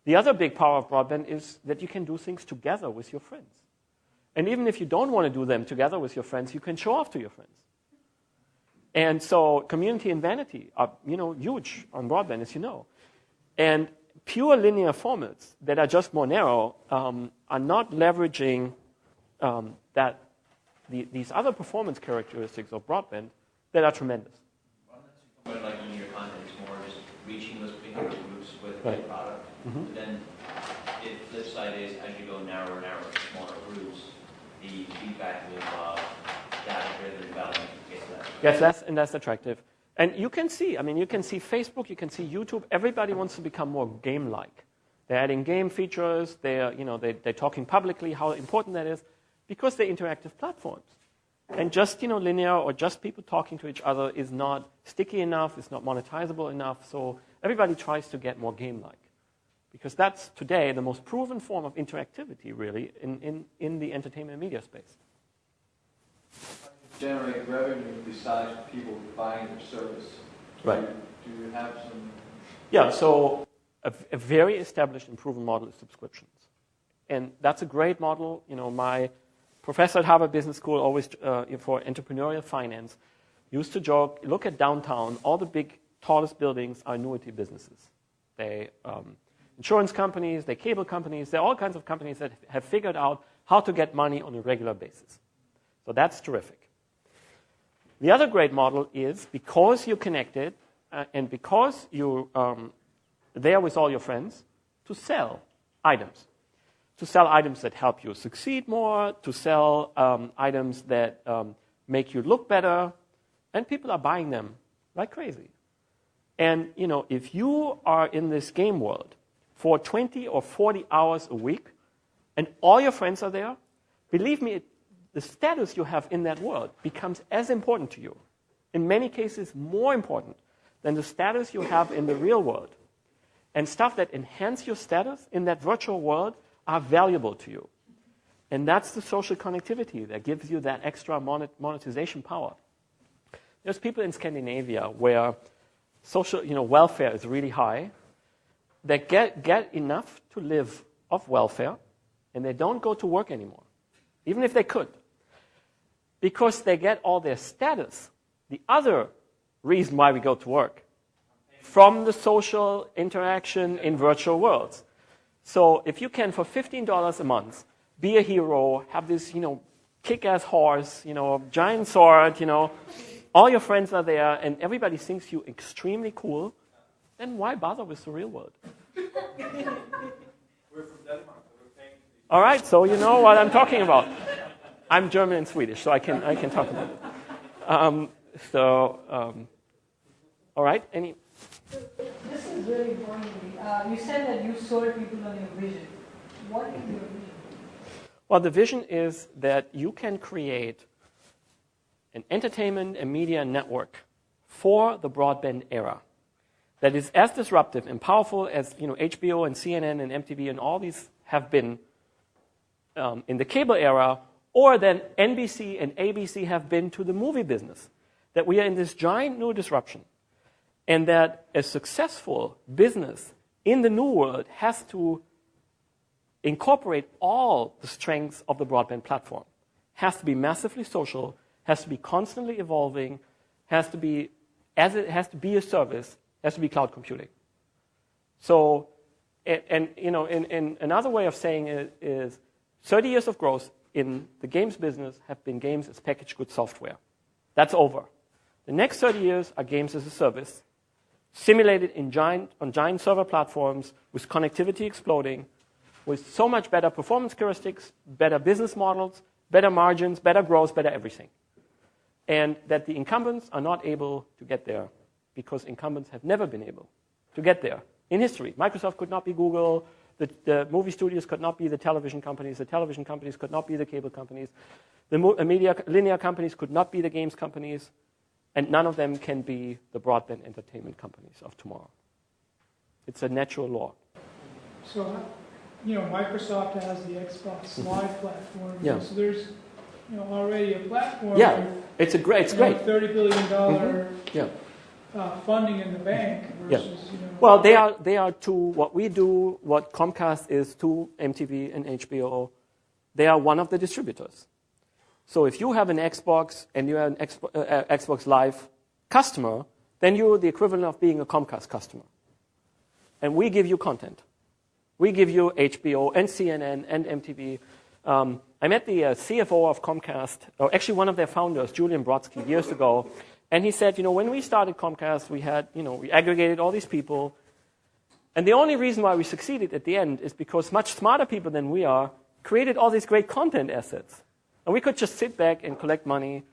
The other big power of broadband is that you can do things together with your friends. And even if you don't want to do them together with your friends, you can show off to your friends. And so community and vanity are huge on broadband, as you know. And pure linear formats that are just more narrow are not leveraging these other performance characteristics of broadband that are tremendous. Well, like linear content is more just reaching those bigger groups with a product. But then the flip side is as you go narrower, smaller groups, the feedback loop of data-driven development gets less and less attractive. And you can see Facebook, you can see YouTube. Everybody wants to become more game-like. They're adding game features. They're talking publicly how important that is because they're interactive platforms. And just linear or just people talking to each other is not sticky enough. It's not monetizable enough. So everybody tries to get more game-like because that's today the most proven form of interactivity, really, in the entertainment and media space. Generate revenue besides people buying your service. Right. Do you have some? Yeah, so a very established and proven model is subscriptions. And that's a great model. My professor at Harvard Business School, always for entrepreneurial finance, used to joke, look at downtown, all the big, tallest buildings are annuity businesses. They insurance companies, they're cable companies, they're all kinds of companies that have figured out how to get money on a regular basis. So that's terrific. The other great model is because you're connected and because you're there with all your friends, to sell items. To sell items that help you succeed more, to sell items that make you look better, and people are buying them like crazy. And, if you are in this game world for 20 or 40 hours a week, and all your friends are there, believe me, the status you have in that world becomes as important to you, in many cases more important than the status you have in the real world. And stuff that enhance your status in that virtual world are valuable to you. And that's the social connectivity that gives you that extra monetization power. There's people in Scandinavia where social, welfare is really high. They get enough to live off welfare, and they don't go to work anymore, even if they could, because they get all their status, the other reason why we go to work, from the social interaction in virtual worlds. So if you can, for $15 a month, be a hero, have this, kick-ass horse, giant sword, all your friends are there, and everybody thinks you extremely cool, then why bother with the real world? We're from Denmark, so we're paying. All right, so you know what I'm talking about. I'm German and Swedish, so I can talk about it. All right, any? This is really important to me. You said that you sold people on your vision. What is your vision? Well, the vision is that you can create an entertainment and media network for the broadband era that is as disruptive and powerful as HBO and CNN and MTV and all these have been in the cable era, or than NBC and ABC have been to the movie business. That we are in this giant new disruption, and that a successful business in the new world has to incorporate all the strengths of the broadband platform. Has to be massively social, has to be constantly evolving, has to be, as it has to be a service, has to be cloud computing. So, in another way of saying it is 30 years of growth in the games business have been games as packaged goods software. That's over. The next 30 years are games as a service, simulated on giant server platforms with connectivity exploding, with so much better performance heuristics, better business models, better margins, better growth, better everything. And that the incumbents are not able to get there because incumbents have never been able to get there in history. Microsoft could not be Google. The movie studios could not be the television companies. The television companies could not be the cable companies. The media linear companies could not be the games companies. And none of them can be the broadband entertainment companies of tomorrow. It's a natural law. So, Microsoft has the Xbox Live platform. Yeah. So there's, already a platform. Yeah, it's great. $30 billion Yeah. Funding in the bank versus, Well, they are to what we do, what Comcast is to MTV and HBO. They are one of the distributors. So if you have an Xbox and you have an Xbox Live customer, then you're the equivalent of being a Comcast customer. And we give you content. We give you HBO and CNN and MTV. I met the CFO of Comcast, or actually one of their founders, Julian Brodsky, years ago. And he said, when we started Comcast, we had, we aggregated all these people. And the only reason why we succeeded at the end is because much smarter people than we are created all these great content assets. And we could just sit back and collect money.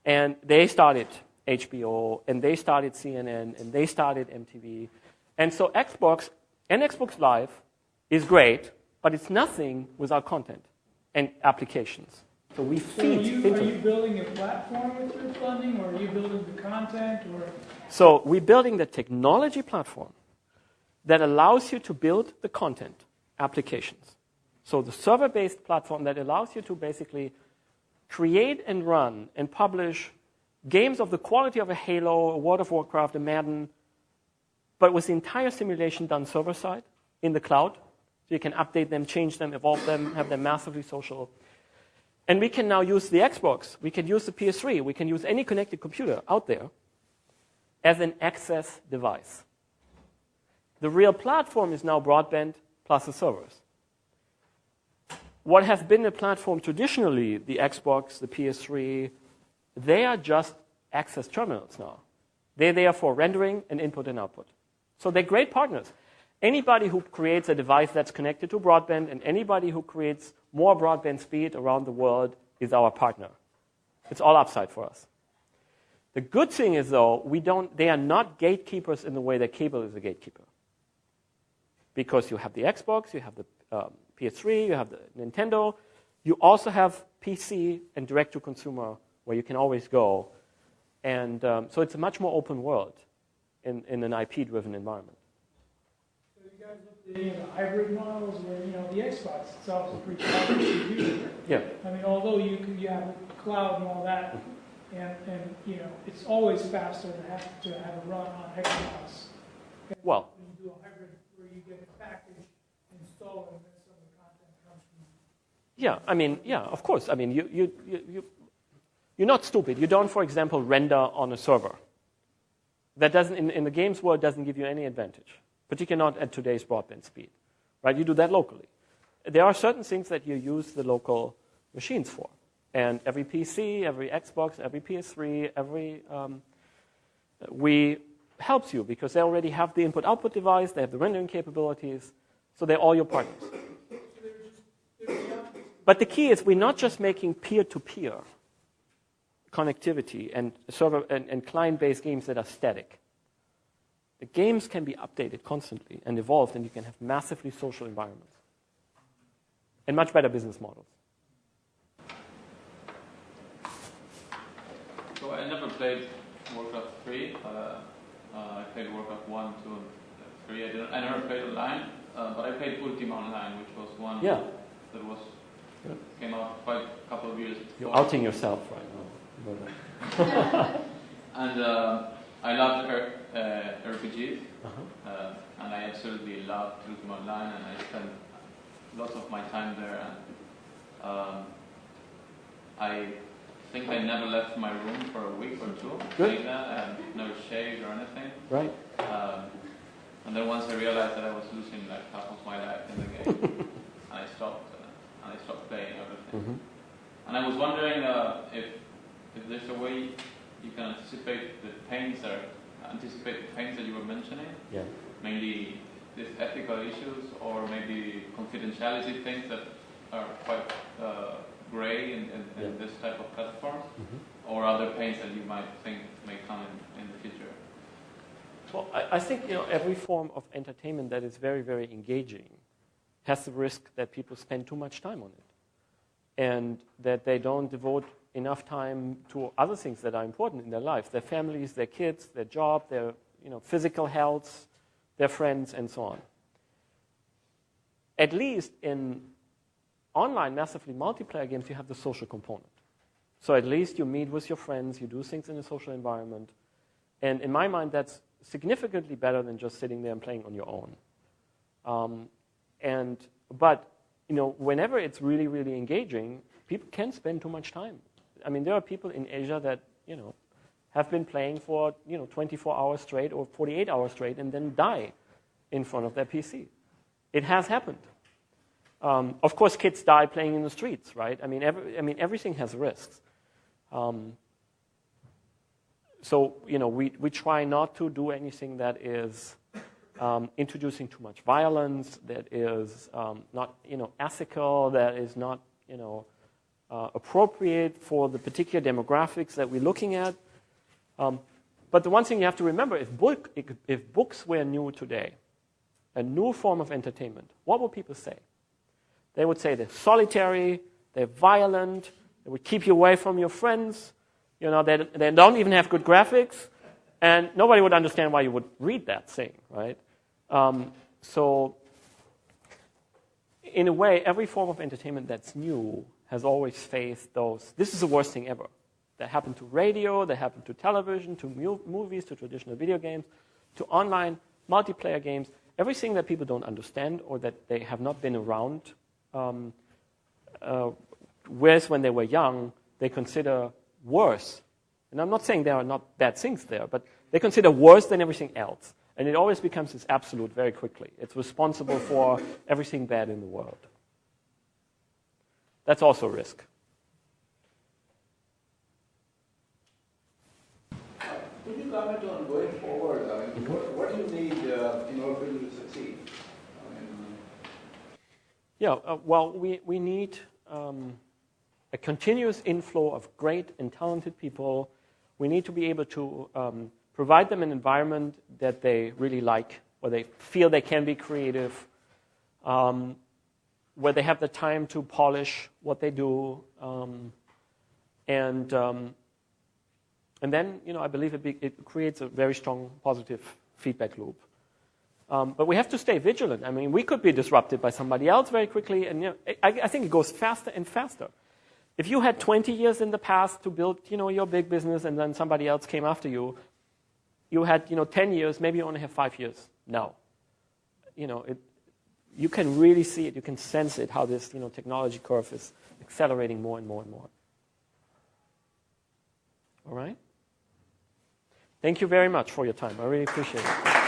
And they started HBO, and they started CNN, and they started MTV. And so Xbox and Xbox Live is great, but it's nothing without content and applications. So we feed into Are you building a platform with your funding, or are you building the content? So we're building the technology platform that allows you to build the content applications. So the server-based platform that allows you to basically create and run and publish games of the quality of a Halo, a World of Warcraft, a Madden, but with the entire simulation done server-side in the cloud. So you can update them, change them, evolve them, have them massively social. And we can now use the Xbox, we can use the PS3, we can use any connected computer out there as an access device. The real platform is now broadband plus the servers. What has been a platform traditionally, the Xbox, the PS3, they are just access terminals now. They're there for rendering and input and output. So they're great partners. Anybody who creates a device that's connected to broadband and anybody who creates more broadband speed around the world is our partner. It's all upside for us. The good thing is, though, they are not gatekeepers in the way that cable is a gatekeeper. Because you have the Xbox, you have the PS3, you have the Nintendo. You also have PC and direct-to-consumer where you can always go. And so it's a much more open world in an IP-driven environment. You guys looked at the hybrid models where, the Xbox itself is a pretty powerful computer. Yeah. I mean, although you have cloud and all that, and you know, it's always faster to have a run on Xbox. Well, when you do a hybrid where you get a package, install it, and then some of the content comes from. yeah, I mean, yeah, of course. I mean, you're not stupid. You don't, for example, render on a server. That doesn't, in the games world, doesn't give you any advantage, particularly not at today's broadband speed, right? You do that locally. There are certain things that you use the local machines for. And every PC, every Xbox, every PS3, every Wii helps you because they already have the input-output device, they have the rendering capabilities, so they're all your partners. But the key is we're not just making peer-to-peer connectivity and server and client-based games that are static. The games can be updated constantly and evolved, and you can have massively social environments and much better business models. So I never played Warcraft 3. I played Warcraft 1, 2, and 3. I never played online, but I played Ultima Online, which was one that came out quite a couple of years before. You're outing yourself right now. And I loved RPGs, and I absolutely loved Ultima Online, and I spent lots of my time there. And I think I never left my room for a week or two. Playing that, I never shaved or anything. Right. And then once I realized that I was losing like half of my life in the game, and I stopped playing everything. And I was wondering if there's a way you can anticipate the pains that you were mentioning. Yeah. Mainly these ethical issues, or maybe confidentiality things that are quite gray in this type of platforms, or other pains that you might think may come in the future. Well, I think every form of entertainment that is very, very engaging has the risk that people spend too much time on it, and that they don't devote enough time to other things that are important in their life: their families, their kids, their job, their physical health, their friends, and so on. At least in online, massively multiplayer games, you have the social component. So at least you meet with your friends, you do things in a social environment, and in my mind, that's significantly better than just sitting there and playing on your own. But whenever it's really, really engaging, people can spend too much time. I mean, there are people in Asia that have been playing for 24 hours straight or 48 hours straight, and then die in front of their PC. It has happened. Of course, kids die playing in the streets, right? I mean, everything has risks. So we try not to do anything that is introducing too much violence, that is not ethical, that is not appropriate for the particular demographics that we're looking at. But the one thing you have to remember: if books were new today, a new form of entertainment, what would people say? They would say they're solitary, they're violent, they would keep you away from your friends, they don't even have good graphics, and nobody would understand why you would read that thing, right? So, in a way, every form of entertainment that's new has always faced those. This is the worst thing ever. That happened to radio, that happened to television, to movies, to traditional video games, to online multiplayer games. Everything that people don't understand or that they have not been around, whereas when they were young, they consider worse. And I'm not saying there are not bad things there, but they consider worse than everything else. And it always becomes this absolute very quickly. It's responsible for everything bad in the world. That's also a risk. Could you comment on going forward? I mean, what do you need in order for you to succeed? Well, we need a continuous inflow of great and talented people. We need to be able to provide them an environment that they really like, where they feel they can be creative, where they have the time to polish what they do, and then I believe it creates a very strong positive feedback loop. But we have to stay vigilant. I mean, we could be disrupted by somebody else very quickly, and I think it goes faster and faster. If you had 20 years in the past to build, your big business, and then somebody else came after you, you had, 10 years, maybe you only have 5 years now. You can really see it, you can sense it, how this, technology curve is accelerating more and more and more. All right? Thank you very much for your time. I really appreciate it.